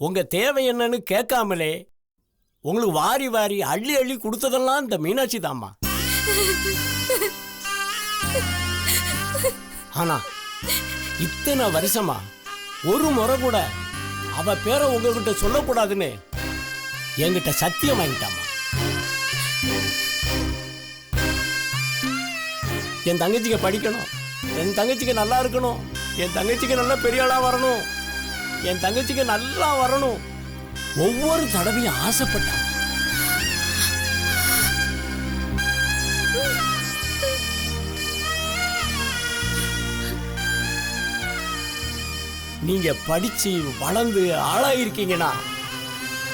உங்க தேவை என்னன்னு கேட்காமலே உங்களுக்கு வாரி வாரி அள்ளி அள்ளி கொடுத்ததெல்லாம் இந்த மீனாட்சி தாம்மா. ஆனா இத்தனை வருஷமா ஒரு முறை கூட அவ பேரை உங்ககிட்ட சொல்லக்கூடாதுன்னு என்கிட்ட சத்தியம் வாங்கிட்டாமா. என் தங்கச்சிக்கு படிக்கணும், என் தங்கச்சிக்கு நல்லா இருக்கணும், என் தங்கச்சிக்கு நல்லா பெரிய ஆளா வரணும், என் தங்கச்சிக்கு நல்லா வரணும் ஒவ்வொரு தடவையும் ஆசைப்பட்டான். நீங்க படிச்சு வளர்ந்து ஆளாயிருக்கீங்கன்னா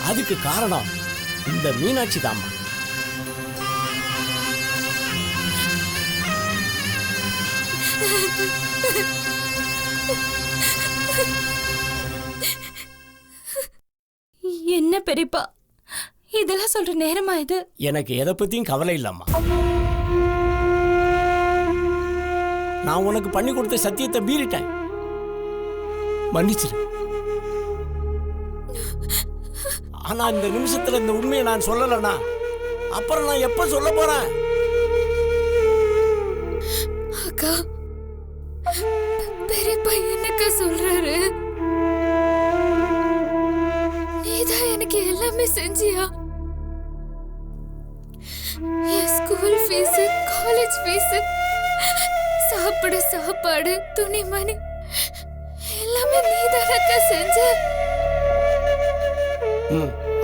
அதுக்கு காரணம் இந்த மீனாட்சி தாம்மா. என்ன பெரியப்பா இதெல்லாம் சொல்ற நேரமா இது? எனக்கு எதை பத்தியும் கவலை இல்லம்மா. நான் உனக்கு பண்ணி கொடுத்த சத்தியத்தை மீறிட்டேன், மன்னிச்சிரு. ஆனா இந்த நிமிஷத்துல இந்த உண்மையை நான் சொல்லலன்னா அப்புறம் நான் எப்ப சொல்ல போறேன்? அக்கா, பெரியப்பா என்னக்கா சொல்றாரு? நீதான் எனக்கு எல்லாமே செஞ்சியா? என் ஸ்கூல் ஃபீஸ், காலேஜ் ஃபீஸ், சாப்பிட சாப்பாடு, துணிமணி எல்லாமே நீதானக்கா செஞ்ச.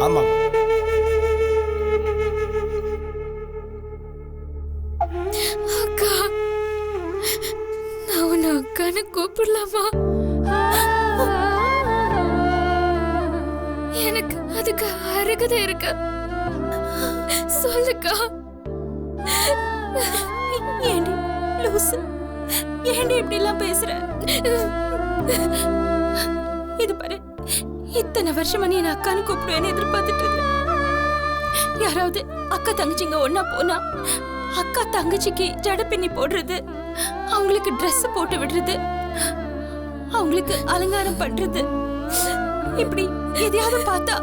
ஆமா. அக்கா, நான் உன்னை அக்கான்னு கூப்பிடலாமா? எனக்கு அதுக்கு அருகதை இருக்கு, சொல்லுக்கா. ஏண்டி லூசு, ஏண்டி இப்படி எல்லாம் பேசுற? இது பாரு, இத்தனை வருஷமா நீ என்ன அக்கான்னு கூப்பிடுவேன்னு எதிர்பார்த்துட்டு இருந்தேன். யாராவது அக்கா தங்கச்சிங்க ஒன்னா போனா அக்கா தங்கச்சிக்கு ஜட பின்னி போடுறது, அவங்களுக்கு ட்ரெஸ் போட்டு விடுறது, அவங்களுக்கு அலங்காரம் பண்றது, இப்படி எதையாவது பார்த்தா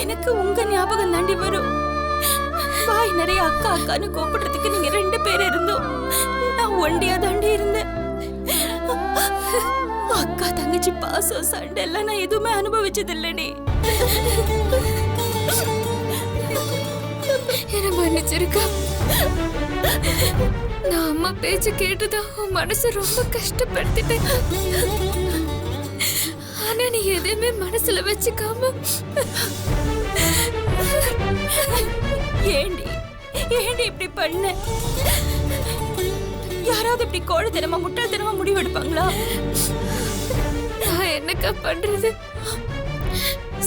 எனக்கு உங்க ஞாபகம் தாண்டி வரும். வாய் நிறைய அக்கா அக்கான்னு கூப்பிடுறதுக்கு நீங்க 2 பேர் இருந்தோம், நான் ஒண்டியா தாண்டி இருந்தேன். அக்கா தங்கச்சி பாசம் சண்டை எல்லாம் நான் எதுவுமே அனுபவிச்சது இல்லடி. என்ன மன்னிச்சிருக்கா. நான் அம்மா பேச்சு கேட்டுதான் உன் மனசு ரொம்ப கஷ்டப்படுத்திட்டேன். ஆனா நீ எதையுமே மனசுல வச்சுக்காம ஏண்டி ஏண்டி இப்படி பண்ண? யாராவது இப்படி கோழத்தனமா முட்டாள்தனமா முடிவு எடுப்பாங்களா? நான் என்னக்கா பண்றது?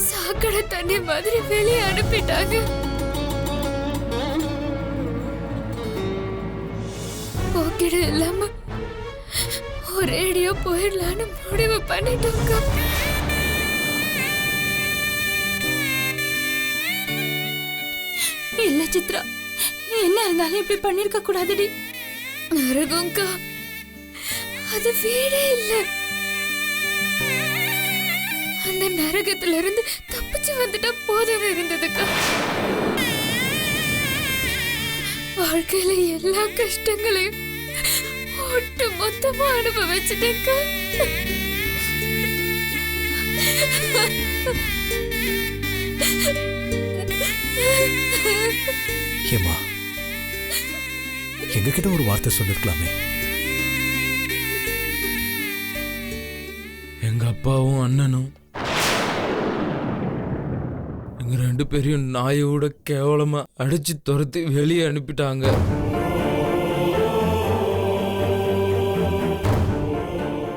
சாக்கடை தண்ணி மாதிரி வெளியே அனுப்பிட்டாங்க. போக்கிட இல்லாம ஒரேடியா போயிடலான்னு முடிவு பண்ணிட்டோம்க்கா. இல்ல சித்ரா, என்ன இருந்தாலும் இப்படி பண்ணிருக்க கூடாதுடி. நரகம்க்கா, அது வீடே இல்ல. அந்த நரகத்துல இருந்து தப்பிச்சு வந்துட்டா போதும் இருந்ததுக்கா. வாழ்க்கையில எல்லா கஷ்டங்களையும் ஒட்டு மொத்தமா அனுபவிச்சுட்டேக்கா. ஏமா, எங்ககிட்ட ஒரு வார்த்தை சொல்லிருக்கலாமே. எங்க அப்பாவும் அண்ணனும் எங்க 2 பேரையும் நாயோட கேவலமா அடிச்சு துரத்தி வெளியே அனுப்பிட்டாங்க.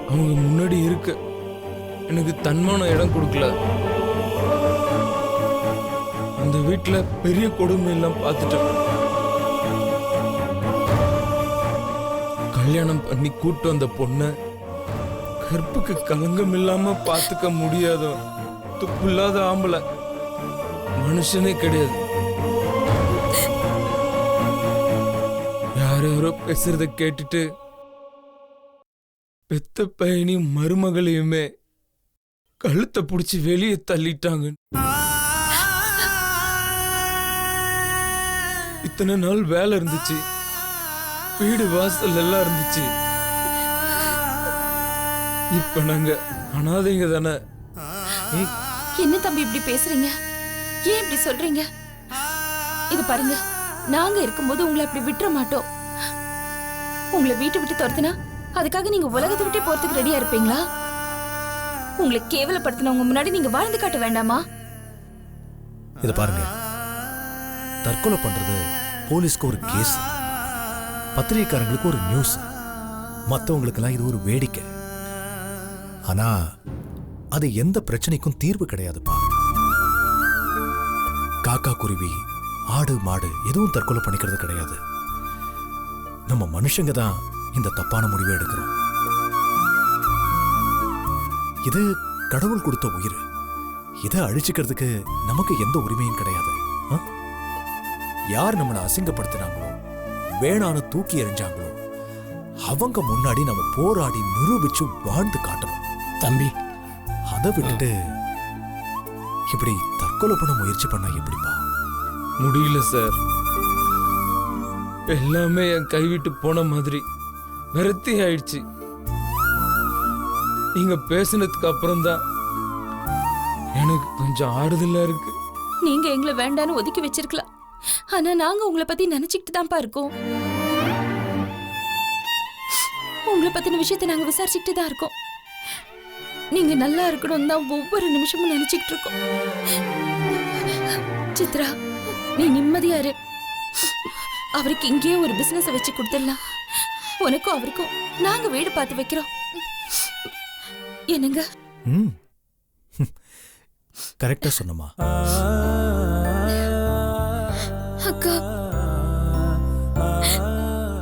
அவங்க முன்னாடி இருக்க எனக்கு தன்மான இடம் கொடுக்கல. அந்த வீட்டுல பெரிய கொடுமை எல்லாம் பார்த்துட்டேன். கல்யாணம் பண்ணி கூட்டு வந்த பொண்ண கற்புக்கு கலங்கம் இல்லாம பாத்துக்க முடியாத துப்பில்லாத ஆம்பளை மனுஷனே கிடையாது. யாரோ பேசுறத கேட்டுட்டு பெத்த பையனையும் மருமகளையுமே கழுத்தை பிடிச்சி வெளியே தள்ளிட்டாங்க. இத்தனை நாள் வேலை இருந்துச்சு, வீடு வாசல் எல்லாம் இருந்துச்சு. இப்ப நாங்க அனாதைங்க தானே. என்ன தம்பி இப்படி பேசுறீங்க? ஏன் இப்படி சொல்றீங்க? இது பாருங்க, நாங்க இருக்கும்போது உங்களை அப்படி விட்டுற மாட்டோம். உங்களை வீட்டை விட்டு துரத்துனா அதுக்காக நீங்க உலகத்தை விட்டே போறதுக்கு ரெடியா இருப்பீங்களா? உங்களை கேவலப்படுத்தினவங்க முன்னாடி நீங்க வாழ்ந்து காட்ட வேண்டாமா? இத பாருங்க, தற்கொலை பண்றது போலீஸ்க்கு ஒரு கேஸ், பத்திரிகைக்காரங்களுக்கு ஒரு நியூஸ், மற்றவங்களுக்கெல்லாம் இது ஒரு வேடிக்கை. ஆனா அது எந்த பிரச்சனைக்கும் தீர்வு கிடையாதுப்பா. காக்கா குருவி ஆடு மாடு எதுவும் தற்கொலை பண்ணிக்கிறது கிடையாது. நம்ம மனுஷங்க தான் இந்த தப்பான முடிவை எடுக்கிறோம். இது கடவுள் கொடுத்த உயிர், இதை அழிச்சுக்கிறதுக்கு நமக்கு எந்த உரிமையும் கிடையாது. யார் நம்மளை அசிங்கப்படுத்தினாங்களோ, வேணான்னு தூக்கி எறிஞ்சாங்களோ, அவங்க முன்னாடி நம்ம போராடி நிரூபிச்சு வாழ்ந்து காட்டணும். தம்பி, அதை விட்டுட்டு இப்படி தற்கொலை பண்ண முயற்சி பண்ணா எப்படிப்பா? முடியல சார். எல்லாமே என் கைவிட்டு போன மாதிரி விரக்தி ஆயிடுச்சு. நீங்க பேசினதுக்கு அப்புறம் தான் எனக்கு கொஞ்சம் ஆறுதலா இருக்கு. நீங்க எங்களை வேண்டான்னு ஒதுக்கி வச்சிருக்கலாம், ஆனா நாங்க உங்களை பத்தி நினைச்சுக்கிட்டு தான்ப்பா இருக்கோம். உங்களை பத்தின விஷயத்தை நாங்க விசாரிச்சுக்கிட்டு தான் இருக்கோம். நீங்க நல்லா இருக்கணும் தான் ஒவ்வொரு நிமிஷமும் நினைச்சுக்கிட்டு இருக்கோம். சித்ரா, நீ நிம்மதியா இரு. அவருக்கு இங்கேயே ஒரு பிசினஸ் வச்சு கொடுத்துடலாம். உனக்கும் அவருக்கும் நாங்க வீடு பார்த்து வைக்கிறோம். என்னங்க? கரெக்டா சொன்னமா. அக்கா,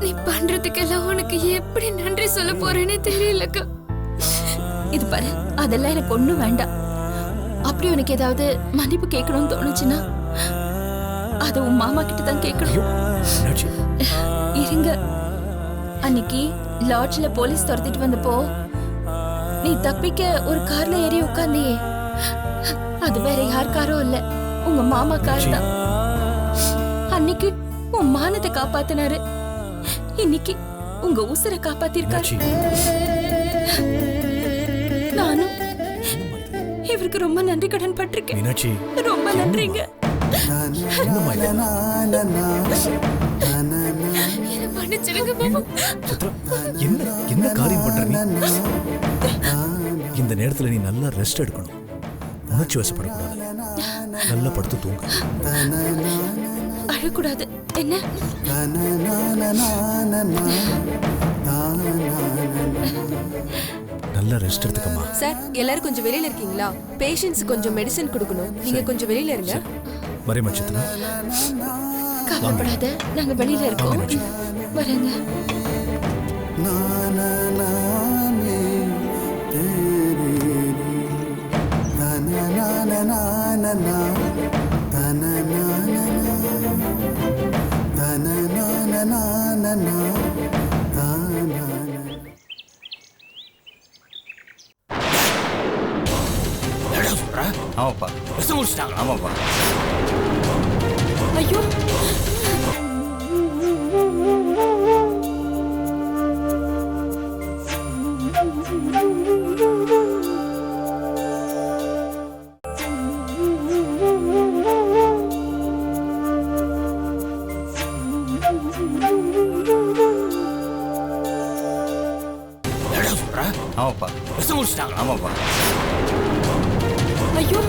நீ பண்றதுக்கெல்லாம் உனக்கு எப்படி நன்றி சொல்ல போறேன்னு தெரியலக்கா. இது பாரு, அதெல்லாம் எனக்கு ஒண்ணும் வேண்டாம். அப்படி உனக்கு ஏதாவது மன்னிப்பு கேட்கணும்னு தோணுச்சுன்னா அது உன் மாமா கிட்ட தான் கேட்கணும். இருங்க, அன்னைக்கு லாட்ஜ்ல போலீஸ் துரத்திட்டு வந்தப்போ நீ தப்பிக்க ஒரு கார்ல ஏறி உட்கார்ந்தியே, அது வேற யார் காரோ இல்ல, உங்க மாமா கார் தான். அன்னைக்கு உன் மானத்தை காப்பாத்தினாரு, இன்னைக்கு உங்க உசுரை காப்பாத்திருக்காரு. நானும் இவருக்கு ரொம்ப நன்றி கடன் பட்டிருக்கேன். ரொம்ப நன்றிங்க. என்ன காரியம் பண்ற நீ? இந்த நேரத்துல நீ நல்லா ரெஸ்ட் எடுக்கணும், உணர்ச்சி வசப்படக்கூடாது. நல்லா படுத்து தூங்க. அழக்கூடாது என்ன? நல்லா ரெஸ்ட் எடுத்துக்கமா. சார், எல்லாரும் கொஞ்சம் வெளியில இருக்கீங்களா? பேஷண்ட்ஸ் கொஞ்சம் மெடிசன் கொடுக்கணும், நீங்க கொஞ்சம் வெளியில இருங்க. வரேன் மச்சித்ரா. கவலைப்படாத, நாங்க வெளியில இருக்கோம். வரேங்க. ஆமாப்பா, விஷம் குடிச்சிட்டாங்க. ஆமாப்பா. ஐயோ, ஆமாப்பா, விஷம் குடிச்சிட்டாங்க. ஆமாப்பா. ஐயோ,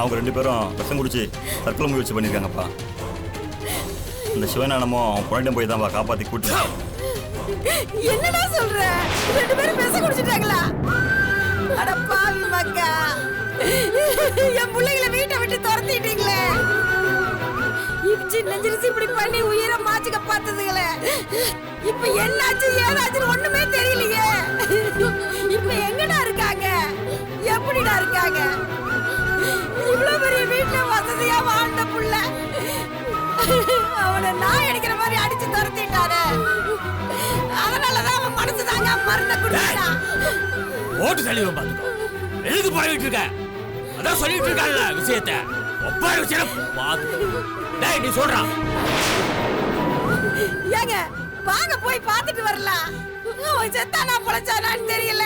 அவங்க 2 பேரும் விஷம் குடிச்சு தற்கொலை முயற்சி பண்ணியிருக்காங்கப்பா. இந்த சிவனானமும் அவன் பொண்ணிடம் போய் தான்ப்பா காப்பாற்றி கூட்டு. என்னடா சொல்ற? 2 பேரும் விஷம் குடிச்சிட்டாங்களா? அட பாவி மக்கா, என் பிள்ளைகளை வீட்டை விட்டு துரத்திட்டீங்களே. நெஞ்சிருச்சு இப்படி பண்ணி உயிரை மாச்சுக்க பார்த்ததுங்களே. இப்ப என்னாச்சு ஏதாச்சுன்னு ஒண்ணுமே தெரியலையே. இப்ப எங்கடா இருக்காங்க? எப்படிடா இருக்காங்க? இவ்வளவு பெரிய வீட்டுல வசதியா வாழ்ந்த புள்ள அவனை நான் அடிக்கிற மாதிரி அடிச்சு துரத்திட்டாரு. அதனாலதான் அவன் மனசு தாங்க மருந்த குடிச்சான். ஓட்டு தள்ளிடுவோம் பாத்துக்கோ. எதுக்கு போயிட்டு இருக்க? அதான் சொல்லிட்டு இருக்காங்கல்ல விஷயத்த. ஒப்பாரி விஷயம் பாத்துக்கோ. டேய் நீ சொல்றான். ஏங்க வாங்க போய் பார்த்துட்டு வரலாம். அவன் செத்தானா பொழைச்சானான்னு தெரியல.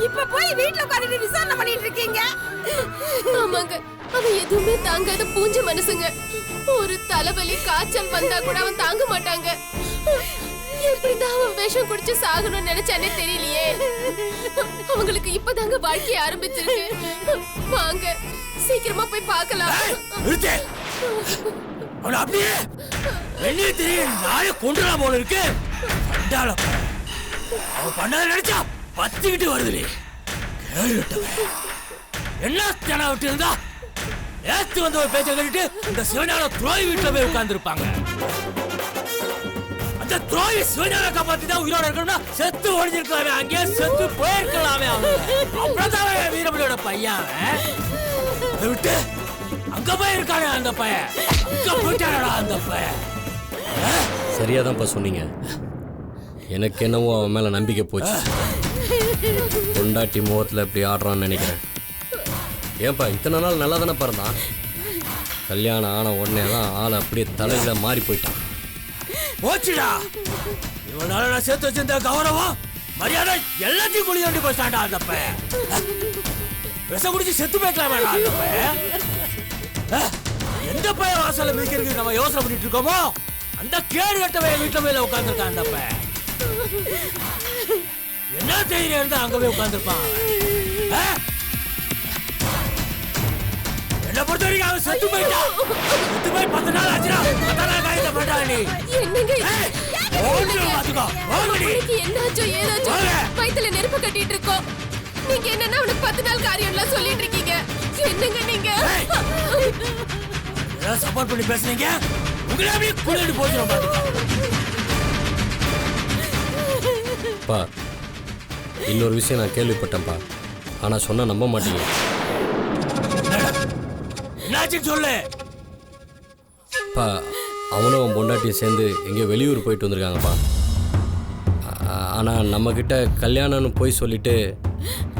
இப்ப போய் வீட்டுல உட்கார்ந்து விசாரணை பண்ணிட்டு இருக்கீங்க. ஆமாங்க, அவன் எதுவுமே தாங்காத பூஞ்ச மனசுங்க. ஒரு தலைவலி காய்ச்சல் வந்தா கூட அவன் தாங்க மாட்டாங்க. எப்படிதான் அவன் விஷம் குடிச்சு சாகணும்னு நினைச்சானே தெரியலையே. அவங்களுக்கு இப்பதாங்க வாழ்க்கை ஆரம்பிச்சிருக்கு. வாங்க சீக்கிரமா போய் பார்க்கலாம். அவன் அப்படியே வெளியே தெரியும் நாய கொண்டுலாம் போல இருக்கு. அவன் பண்ணதை நினைச்சா பத்திக்கிட்டு வருது. என்ன தின விட்டு இருந்தா ஏத்து வந்த ஒரு பேச்ச கேட்டுட்டு இந்த சிவனால துரோகி வீட்டுல போய் உட்கார்ந்து இருப்பாங்க. அந்த துரோகி சிவனால காப்பாத்தி தான் உயிரோட இருக்கணும்னா செத்து ஒழிஞ்சிருக்கலாமே, அங்கேயே செத்து போயிருக்கலாமே. அப்புறம் வீரமணியோட பையன் அதை விட்டு அங்க போய் இருக்கானே அந்த பையன். அங்க போயிட்டானடா அந்த பையன். சரியாதான்ப்பா சொன்னீங்க. எனக்கு என்னவோ அவன் மேல நம்பிக்கை போச்சு. பொண்டாட்டி முகத்துல இப்படி ஆடுறான்னு நினைக்கிறேன். ஏன்பா இத்தனை நாள் நல்லா தானே பிறந்தான்? கல்யாணம் ஆன உடனே தான் ஆள் அப்படியே தலையில மாறி போயிட்டான். போச்சுடா. இவனால நான் சேர்த்து வச்சிருந்த கௌரவம் மரியாதை எல்லாத்தையும் குழி தோண்டி போயிட்டான்டா அந்த பையன். விஷம் குடிச்சு செத்து போய்க்கலாமேடா அந்த பையன். எந்த பையன் வாசல்ல மிதிக்கிறதுக்கு நம்ம யோசனை பண்ணிட்டு இருக்கோமோ அந்த கேடு கட்டவே வீட்டுல போய் உட்கார்ந்துருக்கான் அந்த பையன். என்ன தைரியம் இருந்தா அங்க போய் உட்கார்ந்துருப்பான். என்ன பொறுத்த வரைக்கும் அவன் செத்து போயிட்டான். செத்து போய் 10 நாள் ஆச்சுடா. 10 நாள் காயத்தை பண்ணா நீ. என்னங்க பாத்துக்கோ. என்னாச்சோ ஏதாச்சோ வயித்துல நெருப்பு கட்டிட்டு இருக்கோம். நீங்க என்னன்னா அவனுக்கு 10 நாள் காரியம் எல்லாம் சொல்லிட்டு இருக்கீங்க. என்னங்க நீங்க சப்போர்ட் பண்ணி பேசுனீங்க. உங்களை அப்படியே கூட்டிட்டு போயிடும் பா இன்னொரு விஷயம் நான் கேள்விப்பட்டேன்ப்பா. ஆனா சொன்னா நம்ப மாட்டீங்க. என்னாச்சுன்னு சொல்லு. பா அவனும் அவன் பொண்டாட்டியும் சேர்ந்து எங்கேயோ வெளியூர் போயிட்டு வந்திருக்காங்கப்பா. ஆனால் நம்மக்கிட்ட கல்யாணம்னு போய் சொல்லிட்டு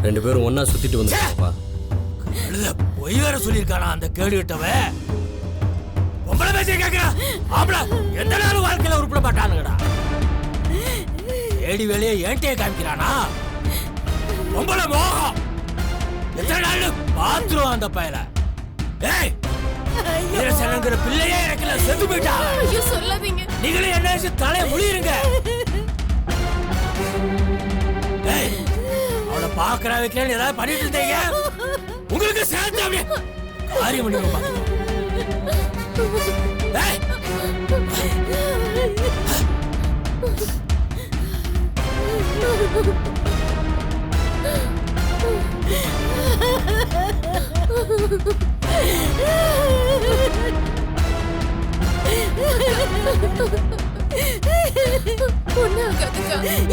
2 பேரும் ஒன்றா சுற்றிட்டு வந்துருக்காங்கப்பா. பொய் வேற சொல்லியிருக்கானா அந்த கேடு கிட்டவன். பொம்பளை பேசி கேட்கிறான். ஆம்பளை எந்த நாளும் வாழ்க்கையில உருப்பிட மாட்டானுங்கடா. ஏடி வேலையை ஏன்ட்டே காமிக்கிறானா? பொம்பளை மோகம் எத்தனை நாள் பாத்துருவான் அந்த பயல. ஏய் வீரசனங்கிற பிள்ளையே எனக்குல செத்து போயிட்டா. ஐயோ சொல்லாதீங்க. நீங்களே என்ன தலையை முழியுங்க. ஏய் அவளை பாக்குற வைக்கலன்னு ஏதாவது பண்ணிட்டு இருந்தீங்க. உங்களுக்கு சேர்த்து அப்படியே காரியம் பண்ணி பாத்துக்கோ. ஏய்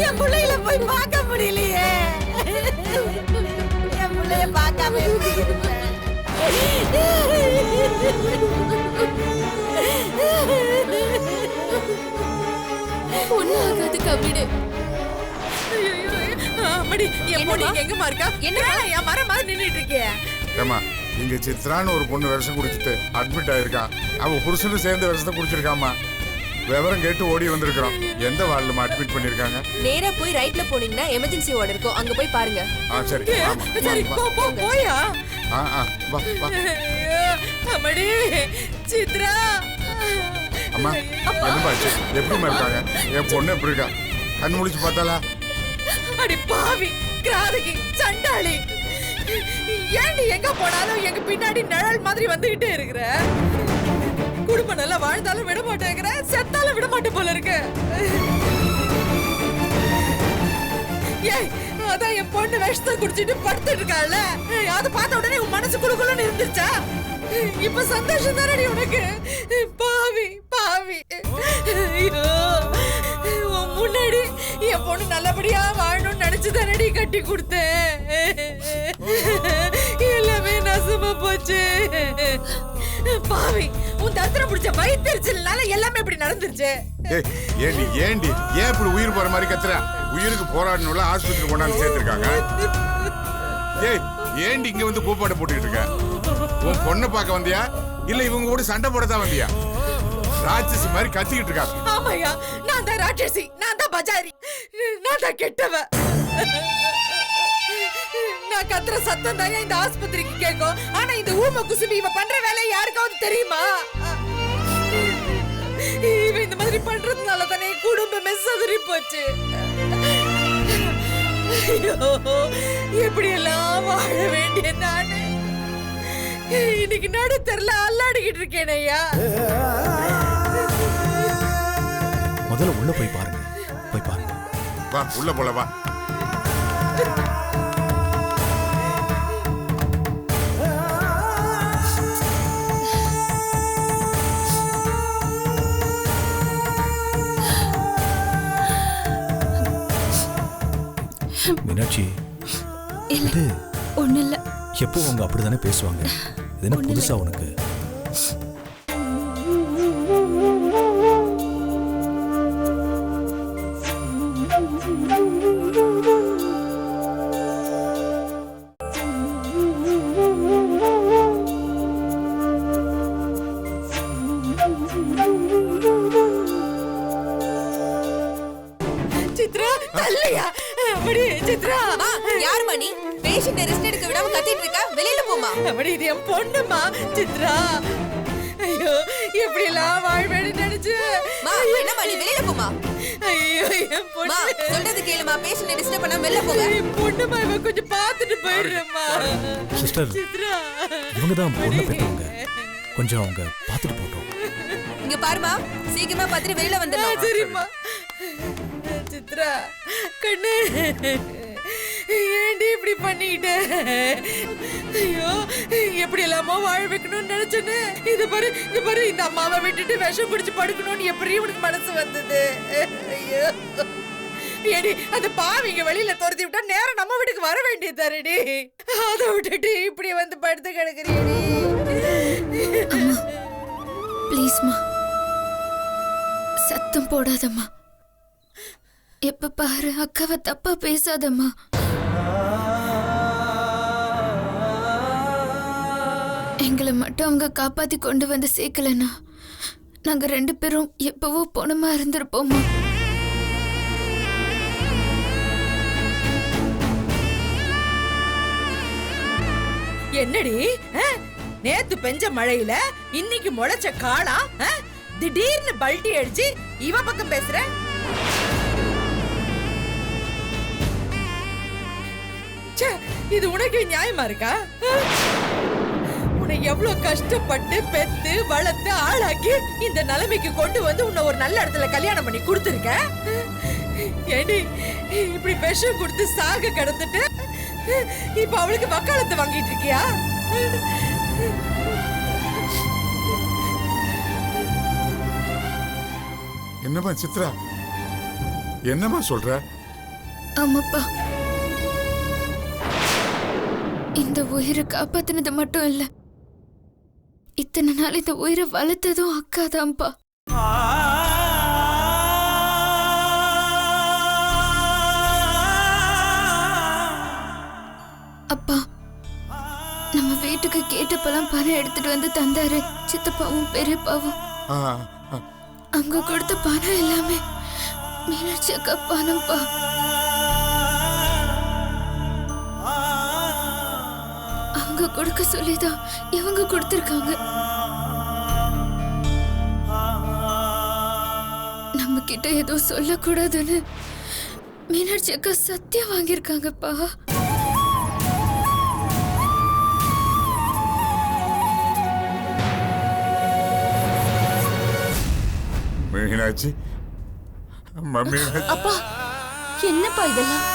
என் பிள்ளைகளை போய் பார்க்க முடியலையே. என் பிள்ளைய பார்க்காம எப்படி இருப்பேன்? ஒன்னாகாது கவிடு. அம்மாடி என் பொண்ணு எங்கம்மா இருக்கா? என்ன என் மரம் மாதிரி நின்னுட்டு இருக்கிய? ஏமா இங்க சித்ரான்னு ஒரு பொண்ணு விஷம் குடிச்சிட்டு அட்மிட் ஆயிருக்கான். அவ புருஷனும் சேர்ந்து விஷத்தை குடிச்சிருக்காமா. விவரம் கேட்டு ஓடி வந்திருக்கிறோம். எந்த வார்டுலமா அட்மிட் பண்ணிருக்காங்க? நேரா போய் ரைட்ல போனீங்கன்னா எமர்ஜென்சி வார்டு இருக்கும், அங்க போய் பாருங்க. சரி சரி போ போயா. வா வா. அம்மாடி சித்ரா. அம்மா என்னமாச்சு? எப்படிமா இருக்காங்க? என் பொண்ணு எப்படி இருக்கா? கண் முழிச்சு பார்த்தாளா? அடி பாவி கிராதகி சண்டாளி. ஏண்டி எங்க போனாலும் எங்க பின்னாடி நிழல் மாதிரி வந்துகிட்டே இருக்கிற? குடும்பம் நல்லா வாழ்ந்தாலும் விட மாட்டேங்கிற, செத்தாலும் விட மாட்டே போல இருக்கு. ஏய் அதான் என் பொண்ணு விஷத்தை குடிச்சிட்டு படுத்துட்டு இருக்காள்ல, அதை பார்த்த உடனே உன் மனசு குழுக்குள்ளன்னு இருந்துச்சா? இப்ப சந்தோஷம் தானடி உனக்கு? பாவி பாவி. ஐயோ உன் முன்னாடி என் பொண்ணு நல்லபடியா வாழணும்னு நினைச்சு தானடி கட்டி கொடுத்தேன். எல்லாமே நசுமா போச்சு. பாவி உன் தத்திரம் பிடிச்ச வயிற்றுச்சல்னால எல்லாமே இப்படி நடந்துருச்சு. ஏண்டி ஏன் இப்படி உயிர் போற மாதிரி கத்துற? உயிருக்கு போராடணும்ல ஆஸ்பத்திரி கொண்டாந்து சேர்த்திருக்காங்க. ஏய் ஏண்டி இங்க வந்து கூப்பாடு போட்டுக்கிட்டு இருக்க? உன் பொண்ணை பார்க்க வந்தியா இல்ல இவங்க கூட சண்டை போடத்தான் வந்தியா? ராட்சசி மாதிரி கத்திக்கிட்டு இருக்காங்க. ஆமாயா, நான் தான் ராட்சசி, நான் தான் பஜாரி, நான் தான் கெட்டவ. நான் கத்துற சத்தம் தான் இந்த ஆஸ்பத்திரிக்கு கேட்கும். ஆனா இந்த ஊம குசுமி இவ பண்ற வேலை யாருக்காவது தெரியுமா? இவ இந்த மாதிரி பண்றதுனால தானே குடும்பமே சதுரி போச்சு. ஐயோ, எப்படி எல்லாம் வாழ வேண்டிய நானு இன்னைக்கு நடு தெருல அல்லாடிக்கிட்டு இருக்கேன் ஐயா. முதல்ல உள்ள போய் பாருங்க, போய் பாருங்க. வா உள்ள போல வா. மீனாட்சி, இல்ல இது ஒண்ணு இல்ல. எப்போ அவங்க அப்படிதானே பேசுவாங்க. இது என்ன புதுசா உனக்கு? சித்ரா தள்ளையா அப்படி சித்ரா. யாருமா நீ? பேஷண்ட் ரெஸ்ட் எடுக்க விடாம கத்திட்டு இருக்க, வெளியில போமா. அப்படி இது என் பொண்ணுமா சித்ரா. ஐயோ, எப்படி எல்லாம் வாழ்வேன்னு நினைச்சு. மா என்னமா நீ வெளியில போமா. ஐயோ என் மா பொண்ணு. சொல்றது கேளுமா, பேஷண்ட் டிஸ்டர்ப் பண்ணாம வெளில போங்க. என் பொண்ணுமா, இவ கொஞ்சம் பார்த்துட்டு போயிடுறேம்மா. சிஸ்டர், சித்ரா இவங்க தான் பொண்ணை பெற்றவங்க. கொஞ்சம் அவங்க பார்த்துட்டு போட்டோம். இங்க பாருமா, சீக்கிரமா பார்த்துட்டு வெளியில வந்துடலாம். சரிம்மா. சித்ரா கண்ணு, ஏண்டி இப்படி பண்ணிட்ட? ஐயோ, எப்படி எல்லாமோ வாழ வைக்கணும்னு நினைச்சேன்னு இது பாரு, இது பாரு, இந்த அம்மாவை விட்டுட்டு விஷம் குடிச்சு படுக்கணும்னு எப்படி உனக்கு மனசு வந்தது? ஐயோ ஏடி, அந்த பாவிங்க வெளியில துரத்தி விட்டா நேரம் நம்ம வீட்டுக்கு வர வேண்டியதாரடி. அதை விட்டுட்டு இப்படி வந்து படுத்து கிடக்குறியடி. ப்ளீஸ்மா, சத்தம் போடாதம்மா. எப்ப பாரு அக்காவை தப்பா பேசாதம்மா. எங்களை மட்டும் அவங்க காப்பாத்தி கொண்டு வந்து சேர்க்கலன்னா நாங்க 2 பேரும் எப்பவோ பொணமா இருந்திருப்போமா. என்னடி, நேத்து பெஞ்ச மழையில இன்னைக்கு முளைச்ச காளா திடீர்னு பல்ட்டி அடிச்சு இவ பக்கம் பேசுற? இது உனக்கு நியாயமா இருக்கா? உன்னை எவ்வளவு கஷ்டப்பட்டு பெத்து வளர்த்து ஆளாக்கி இந்த நிலைமைக்கு கொண்டு வந்து உன்னை ஒரு நல்ல இடத்துல கல்யாணம் பண்ணி கொடுத்துருக்க. ஏடி, இப்படி விஷம் கொடுத்து சாக கிடந்துட்டு இப்ப அவளுக்கு வக்காலத்தை வாங்கிட்டு இருக்கியா? என்னம்மா சித்ரா, என்னம்மா சொல்ற? ஆமாப்பா, இந்த உயிரை காப்பாத்தினது மட்டும் இல்ல, இத்தனை நாள் இந்த உயிரை வளர்த்ததும் அக்காதான்ப்பா. அப்பா, நம்ம வீட்டுக்கு கேட்டப்பெல்லாம் பணம் எடுத்துட்டு வந்து தந்தாரு சித்தப்பாவும் பெரியப்பாவும். அங்க கொடுத்த பணம் எல்லாமே மீனாட்சி அக்கா பணம்ப்பா. அவங்க கொடுக்க சொல்லிதான் இவங்க கொடுத்திருக்காங்க. நம்ம கிட்ட ஏதோ சொல்லக்கூடாதுன்னு மீனாட்சி அக்கா சத்தியம் வாங்கியிருக்காங்கப்பா. மீனாட்சி, அப்பா, என்னப்பா இதெல்லாம்?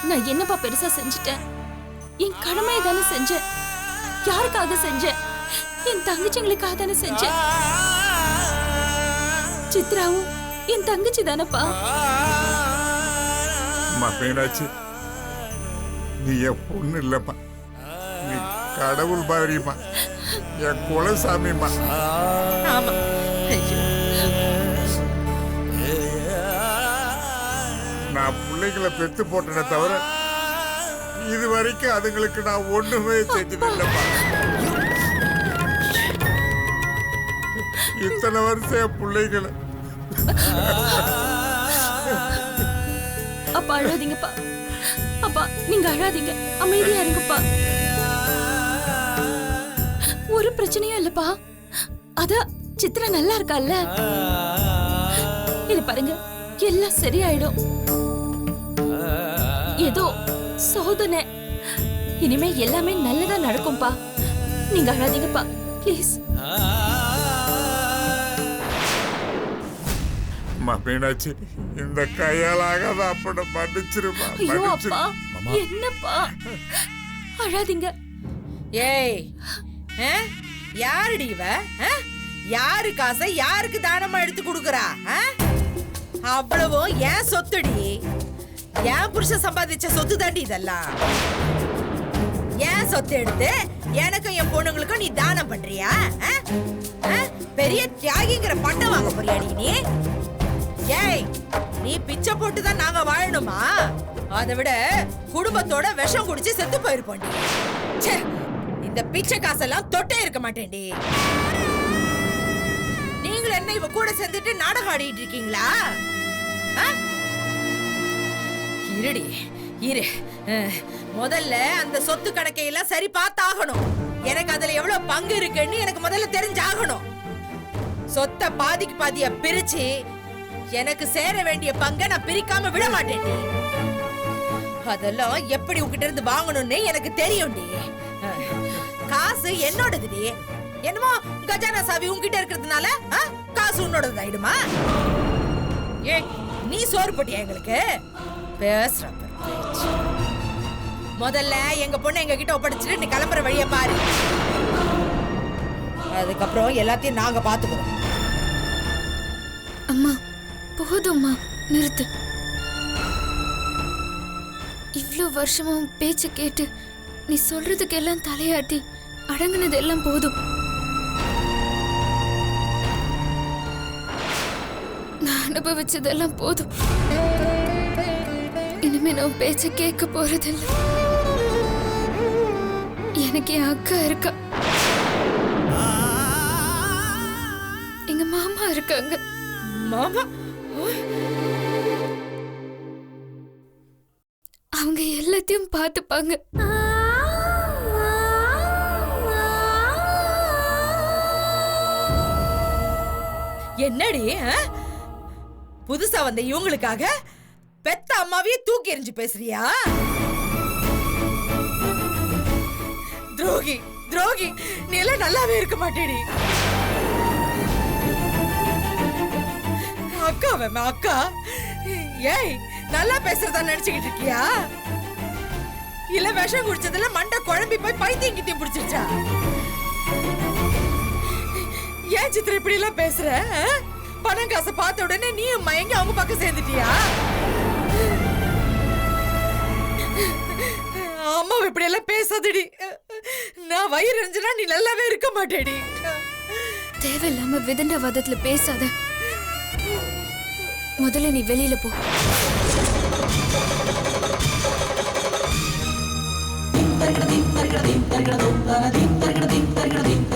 நான் என்னப்பா பெருசா செஞ்சுட்டேன்? என் கடமையை தானே செஞ்சேன். யாருக்காக செஞ்சேன்? என் தங்கச்சிங்களுக்காக தானே செஞ்சேன். சித்ராவும் என் தங்கச்சி தானப்பா. மீனாட்சி, நீ என் பொண்ணு இல்லம்மா, நீ கடவுள் மாதிரிமா, என் குலசாமிமா. ஆமா, நான் பிள்ளைகளை பெத்து போட்டேனே தவிர இது வரைக்கும் அதுங்களுக்கு நான் ஒண்ணுமே செஞ்சதில்லைப்பா. இத்தனை வருஷம் என் பிள்ளைகளை அப்பா அழாதீங்கப்பா. அப்பா நீங்க அழாதீங்க, அமைதியா இருங்கப்பா. ஒரு பிரச்சனையும் இல்லப்பா. அத சித்ரா நல்லா இருக்கால்ல? இது பாருங்க, எல்லாம் சரியாயிடும். ஏதோ சோதனை, இனிமே எல்லாமே நல்லதா நடக்கும்பா. நீங்க அழாதீங்கப்பா ப்ளீஸ். மீனாட்சி, இந்த கையாலாக அப்பட மன்னிச்சிருமா. ஐயோ அப்பா, என்னப்பா அழாதீங்க. ஏய், யாருடி இவ? யாரு காசை யாருக்கு தானமா எடுத்து கொடுக்கறா? அவ்வளவும் ஏன் சொத்துடி? ஏன் புருஷன் சம்பாதிச்ச சொத்து தாண்டி இதெல்லாம். ஏன் சொத்து எடுத்து எனக்கும் என் பொண்ணுங்களுக்கும் நீ தானம் பண்றியா? பெரிய தியாகிங்கிற பட்டம் வாங்க போறியாடி நீ? ஏய், நீ பிச்சை போட்டுதான் நாங்க வாழணுமா? அதை விட குடும்பத்தோட விஷம் குடிச்சு செத்து போயிருப்போம். இந்த பிச்சை காசெல்லாம் தொட்டே இருக்க மாட்டேன்டி. நீங்களும் என்ன இவ கூட சேர்ந்துட்டு நாடகம் ஆடிட்டு இருக்கீங்களா? இருடி இரு, முதல்ல அந்த சொத்து கணக்கையெல்லாம் சரி பார்த்தாகணும். எனக்கு அதுல எவ்வளவு பங்கு இருக்குன்னு எனக்கு முதல்ல தெரிஞ்சாகணும். சொத்தை பாதிக்கு பாதியா பிரிச்சு எனக்கு சேர வேண்டிய பங்கை நான் பிரிக்காம விட மாட்டேன். அதெல்லாம் எப்படி உங்ககிட்ட இருந்து வாங்கணும்னு எனக்கு தெரியும்டி. காசு என்னோடதுடி. என்னமோ கஜானா சாவி உங்ககிட்ட இருக்கிறதுனால காசு உன்னோடது ஆயிடுமா? ஏய், நீ சோறு போட்டியா எங்களுக்கு? பேசுற முதல்ல எங்க பொண்ணு எங்க கிட்ட ஒப்படைச்சிட்டு நீ கிளம்புற வழிய பாரு. அதுக்கப்புறம் எல்லாத்தையும் நாங்க பாத்துக்கிறோம். அம்மா போதும்மா, நிறுத்து. இவ்ளோ வருஷமா பேச்ச கேட்டு நீ சொல்றதுக்கு எல்லாம் தலையாட்டி அடங்குனது எல்லாம் போதும். நான் அனுபவிச்சதெல்லாம் போதும். இனிமே நான் பேச்ச கேட்க போறதில்லை. எனக்கு என் அக்கா இருக்கா, எங்க மாமா இருக்காங்க. மாமா அவங்க எல்லாத்தையும் பார்த்துப்பாங்க. என்னடி புதுசா வந்த இவங்களுக்காக பெத்த அம்மாவையே தூக்கி எறிஞ்சு பேசுறியா? துரோகி துரோகி, நீ எல்லாம் நல்லாவே இருக்க மாட்டேடி. அக்கா வேமா அக்கா. ஏய், நல்லா பேசுறதா நினைச்சுக்கிட்டு இருக்கியா? இல்ல விஷம் குடிச்சதுல மண்டை குழம்பி போய் பைத்தியம் கிட்டியும் பிடிச்சிருச்சா? ஏன் சித்திர இப்படி எல்லாம் பேசுற? பணம் காசை பார்த்த உடனே நீயும் மயங்கி அவங்க பக்கம் சேர்ந்துட்டியா? அம்மா இப்படி எல்லாம் பேசாதடி. நான் வயிறு எரிஞ்சுனா நீ நல்லாவே இருக்க மாட்டேடி. தேவையில்லாம விதண்டவாதத்துல பேசாத. முதல்ல நீ வெளியில போ. தரகடதீம் தரகடதீம் தரகடதோம் தரகடதீம் தரகடதீம் தரகடதீம்